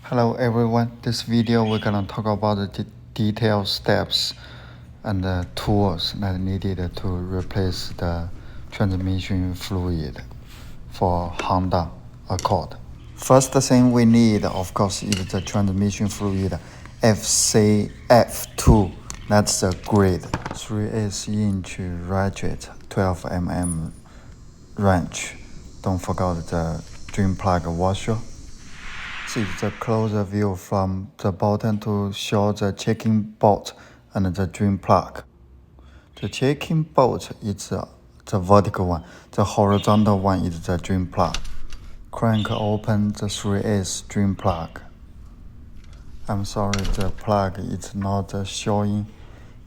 Hello everyone, this video we're gonna talk about the detailed steps and the tools that needed to replace the transmission fluid for Honda Accord. First thing we need, of course, is the transmission fluid FCF2. That's the grade, 3/8 inch ratchet, 12 mm wrench. Don't forget the drain plug washer. This is the closer view from the bottom to show the checking bolt and the drain plug. The checking bolt is the vertical one. The horizontal one is the drain plug. Crank open the 3/8 drain plug. I'm sorry the plug is not showing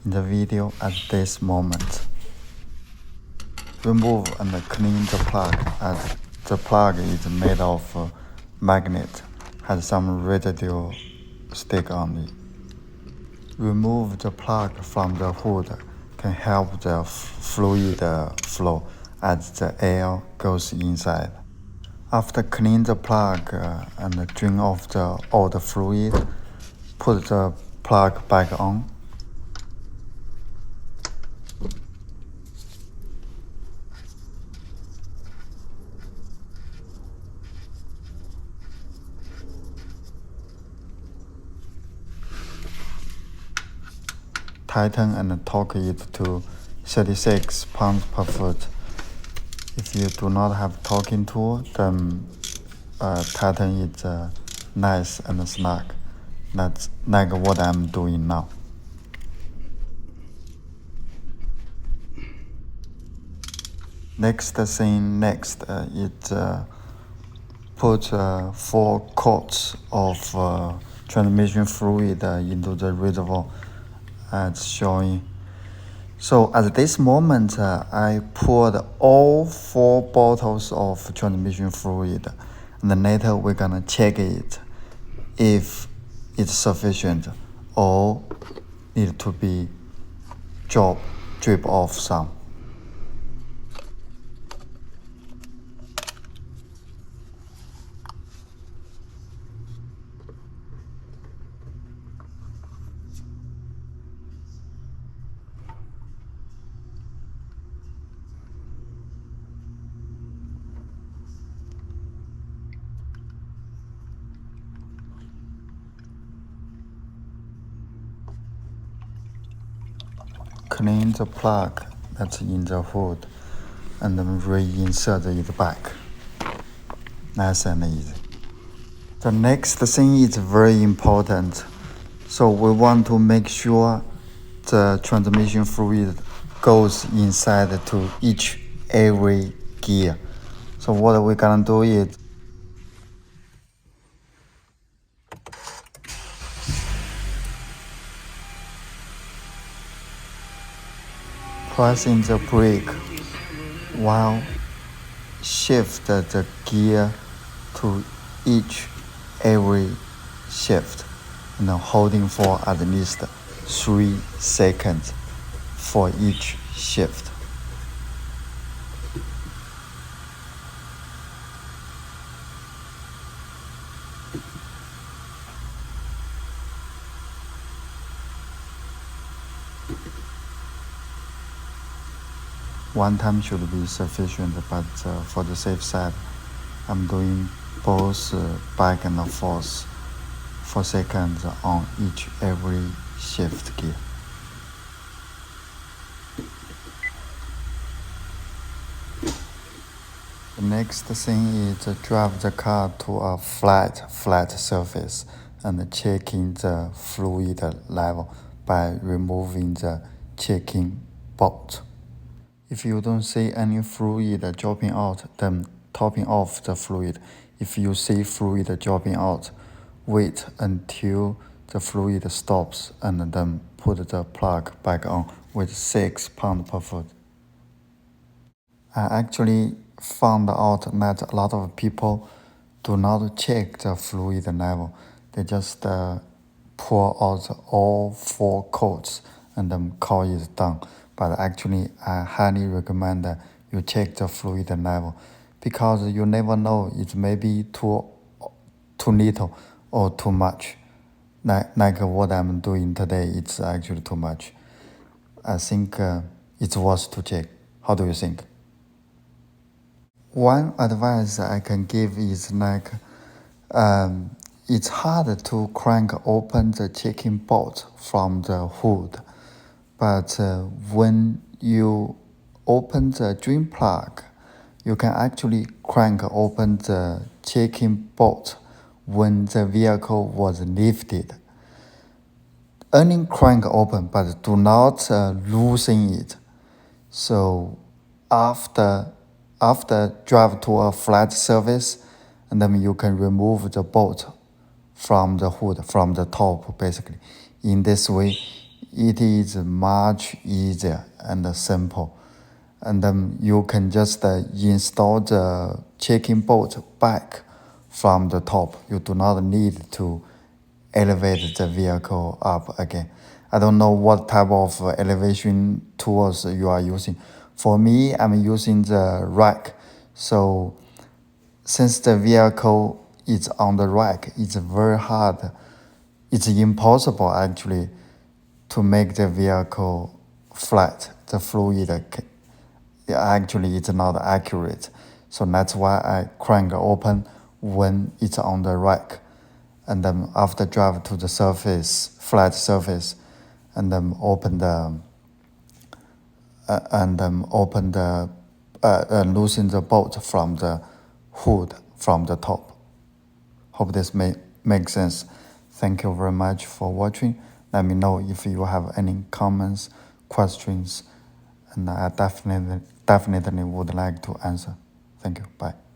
in the video at this moment. Remove and clean the plug as the plug is made of magnet, has some residue stick on it. Remove the plug from the hood can help the fluid flow as the air goes inside. After clean the plug and drain off the old fluid, put the plug back on. Tighten and torque it to 36 pounds per foot. If you do not have torquing tool, then tighten it nice and snug. That's like what I'm doing now. Next thing is put 4 quarts of transmission fluid into the reservoir as showing. So at this moment, I poured all 4 bottles of transmission fluid, and then later we're gonna check it if it's sufficient or need to be drip off some. Clean the plug that's in the hood and then reinsert it back. Nice and easy. The next thing is very important. So we want to make sure the transmission fluid goes inside to every gear. So what we're gonna do is pressing the brake while shift the gear to every shift and holding for at least 3 seconds for each shift. One time should be sufficient, but for the safe side, I'm doing both back and forth for seconds on every shift gear. The next thing is to drive the car to a flat surface and checking the fluid level by removing the checking bolt. If you don't see any fluid dropping out, then topping off the fluid. If you see fluid dropping out, wait until the fluid stops and then put the plug back on with 6 pounds per foot. I actually found out that a lot of people do not check the fluid level. They just pour out all 4 quarts and then call it done. But actually, I highly recommend that you check the fluid level because you never know, it may be too little or too much. Like what I'm doing today, it's actually too much. I think it's worth to check. How do you think? One advice I can give is like it's hard to crank open the chicken bolt from the hood, but when you open the drain plug, you can actually crank open the chicken bolt when the vehicle was lifted. Only crank open, but do not loosen it. So after drive to a flat surface, and then you can remove the bolt from the hood, from the top, basically. In this way, it is much easier and simple. And then you can just install the checking bolt back from the top. You do not need to elevate the vehicle up again. I don't know what type of elevation tools you are using. For me, I'm using the rack. So since the vehicle is on the rack, it's very hard. It's impossible actually to make the vehicle flat. The fluid actually it's not accurate. So that's why I crank open when it's on the rack. And then after drive to the surface, flat surface, and then open the loosen the bolt from the hood from the top. Hope this makes sense. Thank you very much for watching. Let me know if you have any comments, questions, and I definitely would like to answer. Thank you. Bye.